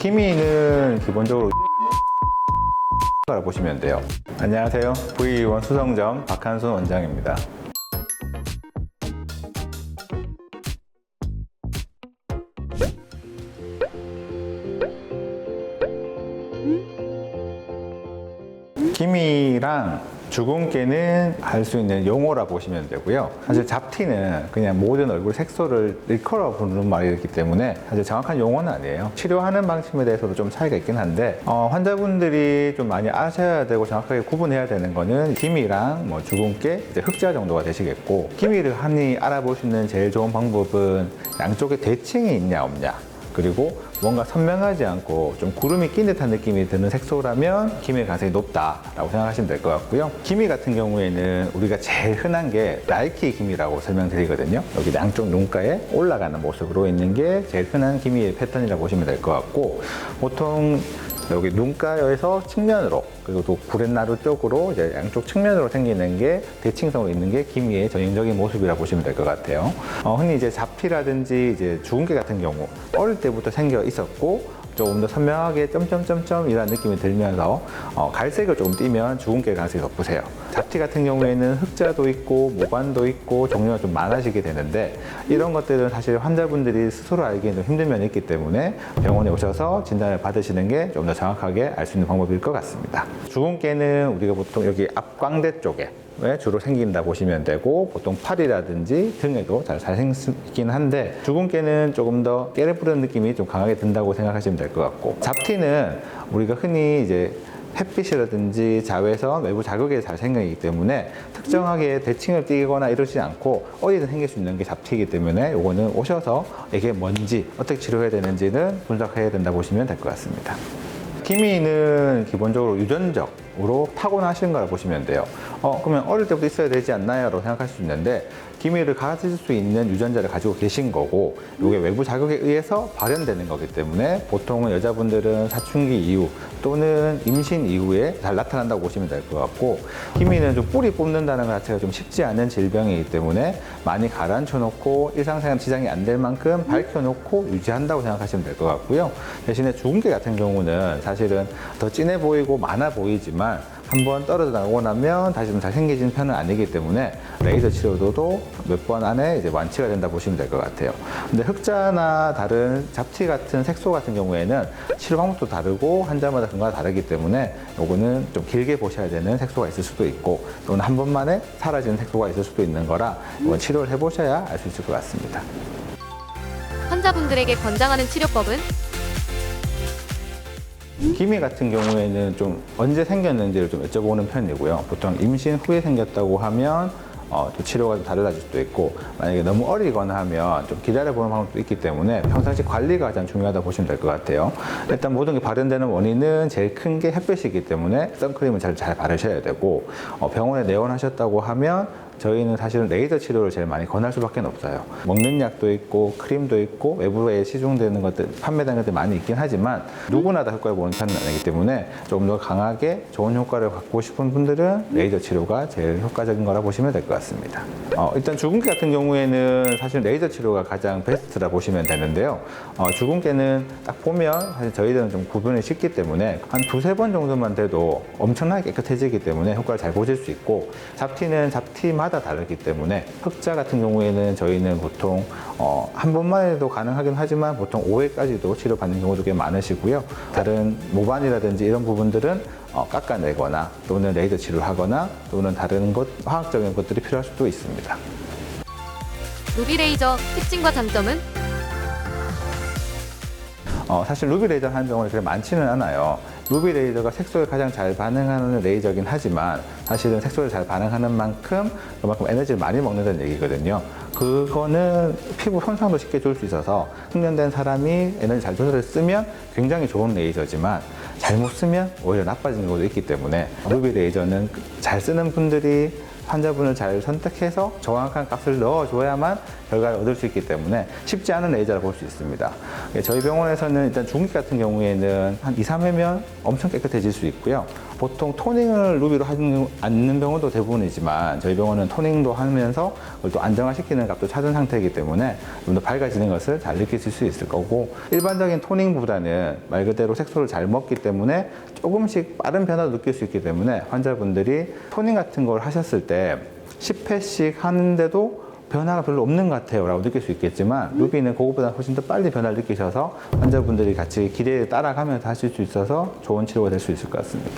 키미는 기본적으로 라고 보시면 돼요. 안녕하세요. V1 수성점 박한순 원장입니다. 키미랑 주근깨는 할 수 있는 용어라 보시면 되고요. 사실 잡티는 그냥 모든 얼굴 색소를 일컬어 부르는 말이기 때문에 사실 정확한 용어는 아니에요. 치료하는 방침에 대해서도 좀 차이가 있긴 한데 환자분들이 좀 많이 아셔야 되고 정확하게 구분해야 되는 거는 키미랑 주근깨, 이제 흑자 정도가 되시겠고, 키미를 흔히 알아볼 수 있는 제일 좋은 방법은 양쪽에 대칭이 있냐 없냐, 그리고 뭔가 선명하지 않고 좀 구름이 낀 듯한 느낌이 드는 색소라면 키미의 가능성이 높다라고 생각하시면 될 것 같고요. 키미 같은 경우에는 우리가 제일 흔한 게 나이키 키미라고 설명드리거든요. 여기 양쪽 눈가에 올라가는 모습으로 있는 게 제일 흔한 키미의 패턴이라고 보시면 될 것 같고, 보통 여기 눈가에서 측면으로, 그리고 또 구렛나루 쪽으로 이제 양쪽 측면으로 생기는 게 대칭성으로 있는 게 키미의 전형적인 모습이라고 보시면 될 것 같아요. 흔히 이제 잡티라든지 이제 주근깨 같은 경우 어릴 때부터 생겨 있었고 조금 더 선명하게 점점점점 이런 느낌이 들면서 갈색을 조금 띠면 주근깨 가능성이 높으세요. 잡티 같은 경우에는 흑자도 있고 모반도 있고 종류가 좀 많아지게 되는데, 이런 것들은 사실 환자분들이 스스로 알기에는 좀 힘든 면이 있기 때문에 병원에 오셔서 진단을 받으시는 게 좀 더 정확하게 알 수 있는 방법일 것 같습니다. 주근깨는 우리가 보통 여기 앞광대 쪽에 주로 생긴다 보시면 되고, 보통 팔이라든지 등에도 잘 생기긴 한데, 주근깨는 조금 더 깨를 뿌리는 느낌이 좀 강하게 든다고 생각하시면 될 것 같고, 잡티는 우리가 흔히 이제 햇빛이라든지 자외선, 외부 자극에 잘 생기기 때문에 특정하게 대칭을 띠거나 이러지 않고 어디든 생길 수 있는 게 잡티이기 때문에 요거는 오셔서 이게 뭔지, 어떻게 치료해야 되는지는 분석해야 된다 보시면 될 것 같습니다. 키미는 기본적으로 유전적으로 타고나신 걸 보시면 돼요. 그러면 어릴 때부터 있어야 되지 않나요? 라고 생각할 수 있는데, 키미를 가질 수 있는 유전자를 가지고 계신 거고, 이게 외부 자극에 의해서 발현되는 거기 때문에 보통은 여자분들은 사춘기 이후 또는 임신 이후에 잘 나타난다고 보시면 될 것 같고, 키미는 좀 뿌리 뽑는다는 것 자체가 좀 쉽지 않은 질병이기 때문에 많이 가라앉혀 놓고 일상생활 지장이 안 될 만큼 밝혀놓고 유지한다고 생각하시면 될 것 같고요. 대신에 주근깨 같은 경우는 사실은 더 진해 보이고 많아 보이지만 한번 떨어져 나오고 나면 다시 좀 잘 생기진 편은 아니기 때문에 레이저 치료도 몇 번 안에 이제 완치가 된다 보시면 될 것 같아요. 근데 흑자나 다른 잡티 같은 색소 같은 경우에는 치료 방법도 다르고 환자마다 근거가 다르기 때문에 요거는 좀 길게 보셔야 되는 색소가 있을 수도 있고, 또는 한 번만에 사라지는 색소가 있을 수도 있는 거라 이건 치료를 해보셔야 알 수 있을 것 같습니다. 환자분들에게 권장하는 치료법은? 키미 같은 경우에는 좀 언제 생겼는지를 좀 여쭤보는 편이고요. 보통 임신 후에 생겼다고 하면 또 치료가 좀 달라질 수도 있고, 만약에 너무 어리거나 하면 좀 기다려보는 방법도 있기 때문에 평상시 관리가 가장 중요하다고 보시면 될 것 같아요. 일단 모든 게 발현되는 원인은 제일 큰 게 햇볕이기 때문에 선크림을 잘 바르셔야 되고, 병원에 내원하셨다고 하면 저희는 사실은 레이저 치료를 제일 많이 권할 수밖에 없어요. 먹는 약도 있고 크림도 있고 외부에 시중되는 것들, 판매되는 것들 많이 있긴 하지만 누구나 다 효과를 보는 편은 아니기 때문에 조금 더 강하게 좋은 효과를 갖고 싶은 분들은 레이저 치료가 제일 효과적인 거라 보시면 될 것 같습니다. 일단 주근깨 같은 경우에는 사실 레이저 치료가 가장 베스트라 보시면 되는데요. 주근깨는 딱 보면 사실 저희들은 좀 구분이 쉽기 때문에 한 두세 번 정도만 돼도 엄청나게 깨끗해지기 때문에 효과를 잘 보실 수 있고, 잡티는 잡티마다 다르기 때문에 흑자 같은 경우에는 저희는 보통 한 번만 해도 가능하긴 하지만 보통 5회까지도 치료받는 경우도 꽤 많으시고요. 다른 모반이라든지 이런 부분들은 깎아내거나 또는 레이저 치료를 하거나 또는 다른 화학적인 것들이 필요할 수도 있습니다. 루비 레이저 특징과 장점은? 사실 루비 레이저 하는 병원이 그렇게 많지는 않아요. 루비 레이저가 색소에 가장 잘 반응하는 레이저긴 하지만 사실은 색소에 잘 반응하는 만큼 그만큼 에너지를 많이 먹는다는 얘기거든요. 그거는 피부 손상도 쉽게 줄 수 있어서 숙련된 사람이 에너지 잘 조절해서 쓰면 굉장히 좋은 레이저지만 잘못 쓰면 오히려 나빠지는 경우도 있기 때문에 루비 레이저는 잘 쓰는 분들이 환자분을 잘 선택해서 정확한 값을 넣어줘야만 결과를 얻을 수 있기 때문에 쉽지 않은 레이저라고 볼 수 있습니다. 저희 병원에서는 일단 중기 같은 경우에는 한 2, 3회면 엄청 깨끗해질 수 있고요. 보통 토닝을 루비로 하지 않는 병원도 대부분이지만 저희 병원은 토닝도 하면서 그걸 또 안정화시키는 값도 찾은 상태이기 때문에 좀 더 밝아지는 것을 잘 느끼실 수 있을 거고, 일반적인 토닝보다는 말 그대로 색소를 잘 먹기 때문에 조금씩 빠른 변화도 느낄 수 있기 때문에 환자분들이 토닝 같은 걸 하셨을 때 10회씩 하는데도 변화가 별로 없는 것 같아요 라고 느낄 수 있겠지만, 루비는 그것보다 훨씬 더 빨리 변화를 느끼셔서 환자분들이 같이 기대에 따라가면서 하실 수 있어서 좋은 치료가 될 수 있을 것 같습니다.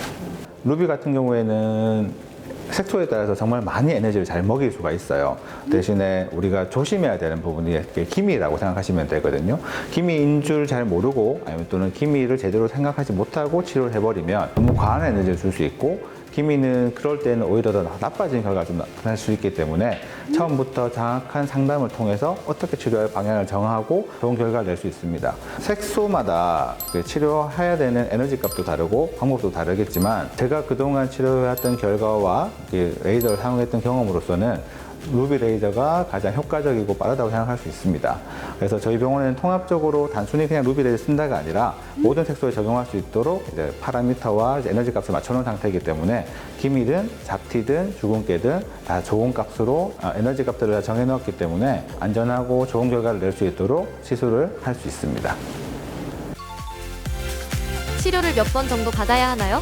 루비 같은 경우에는 색소에 따라서 정말 많이 에너지를 잘 먹일 수가 있어요. 대신에 우리가 조심해야 되는 부분이 기미라고 생각하시면 되거든요. 기미인 줄 잘 모르고 아니면 또는 기미를 제대로 생각하지 못하고 치료를 해버리면 너무 과한 에너지를 줄 수 있고, 기미는 그럴 때는 오히려 더 나빠지는 결과가 좀 나타날 수 있기 때문에 처음부터 정확한 상담을 통해서 어떻게 치료할 방향을 정하고 좋은 결과를 낼 수 있습니다. 색소마다 치료해야 되는 에너지 값도 다르고 방법도 다르겠지만, 제가 그동안 치료해왔던 결과와 레이저를 사용했던 경험으로서는 루비 레이저가 가장 효과적이고 빠르다고 생각할 수 있습니다. 그래서 저희 병원에는 통합적으로 단순히 그냥 루비 레이저 쓴다가 아니라 모든 색소에 적용할 수 있도록 이제 파라미터와 에너지 값을 맞춰놓은 상태이기 때문에 기미든 잡티든 주근깨든 다 좋은 값으로 에너지 값들을 다 정해놓았기 때문에 안전하고 좋은 결과를 낼 수 있도록 시술을 할 수 있습니다. 치료를 몇 번 정도 받아야 하나요?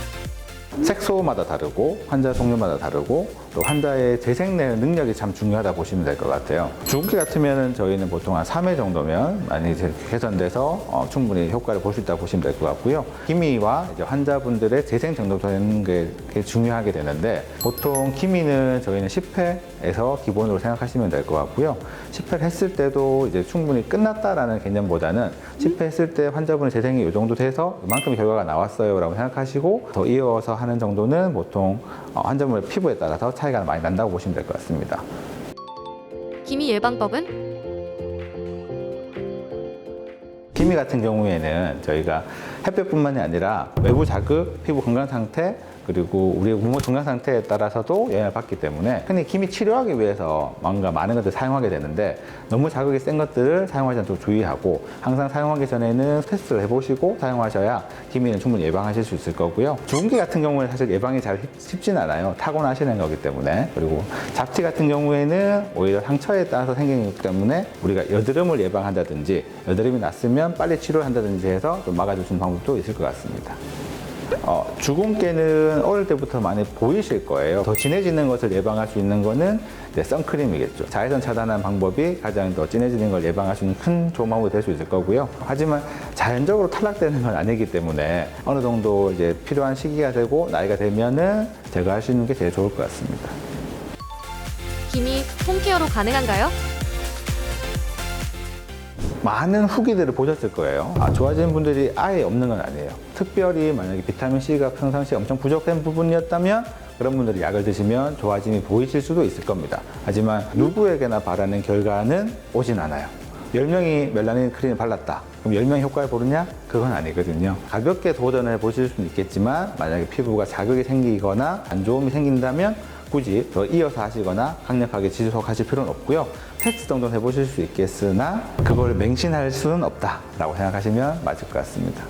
색소마다 다르고 환자 종류마다 다르고 또 환자의 재생내 능력이 참 중요하다 보시면 될 것 같아요. 주근깨 같으면 저희는 보통 한 3회 정도면 많이 개선돼서 충분히 효과를 볼 수 있다고 보시면 될 것 같고요. 기미와 이제 환자분들의 재생 정도 되는 게 중요하게 되는데, 보통 기미는 저희는 10회에서 기본으로 생각하시면 될 것 같고요. 10회를 했을 때도 이제 충분히 끝났다라는 개념보다는 10회 했을 때 환자분의 재생이 이 정도 돼서 이만큼 결과가 나왔어요 라고 생각하시고, 더 이어서 하는 정도는 보통 환자분의 피부에 따라서 차이가 많이 난다고 보시면 될 것 같습니다. 기미 예방법은? 기미 같은 경우에는 저희가 햇볕뿐만이 아니라 외부 자극, 피부 건강 상태, 그리고 우리의 몸의 건강 상태에 따라서도 영향을 받기 때문에 흔히 기미 치료하기 위해서 뭔가 많은 것들을 사용하게 되는데, 너무 자극이 센 것들을 사용하지 않도록 주의하고, 항상 사용하기 전에는 테스트를 해보시고 사용하셔야 기미는 충분히 예방하실 수 있을 거고요. 주근깨 같은 경우에는 사실 예방이 잘 쉽진 않아요. 타고나시는 거기 때문에. 그리고 잡티 같은 경우에는 오히려 상처에 따라서 생기는 거기 때문에 우리가 여드름을 예방한다든지 여드름이 났으면 빨리 치료를 한다든지 해서 좀 막아줄 수 있는 방법도 있을 것 같습니다. 주근깨는 어릴 때부터 많이 보이실 거예요. 더 진해지는 것을 예방할 수 있는 거는 이제 선크림이겠죠. 자외선 차단하는 방법이 가장 더 진해지는 걸 예방할 수 있는 큰 좋은 방법이 될 수 있을 거고요. 하지만 자연적으로 탈락되는 건 아니기 때문에 어느 정도 이제 필요한 시기가 되고 나이가 되면은 제거할 수 있는 게 제일 좋을 것 같습니다. 기미 홈케어로 가능한가요? 많은 후기들을 보셨을 거예요. 좋아지는 분들이 아예 없는 건 아니에요. 특별히 만약에 비타민C가 평상시에 엄청 부족한 부분이었다면 그런 분들이 약을 드시면 좋아짐이 보이실 수도 있을 겁니다. 하지만 누구에게나 바라는 결과는 오진 않아요. 10명이 멜라닌 크림을 발랐다. 그럼 10명이 효과를 보느냐? 그건 아니거든요. 가볍게 도전해 보실 수는 있겠지만, 만약에 피부가 자극이 생기거나 안 좋음이 생긴다면 굳이 더 이어서 하시거나 강력하게 지속하실 필요는 없고요. 테스트 정도는 해보실 수 있겠으나 그걸 맹신할 수는 없다라고 생각하시면 맞을 것 같습니다.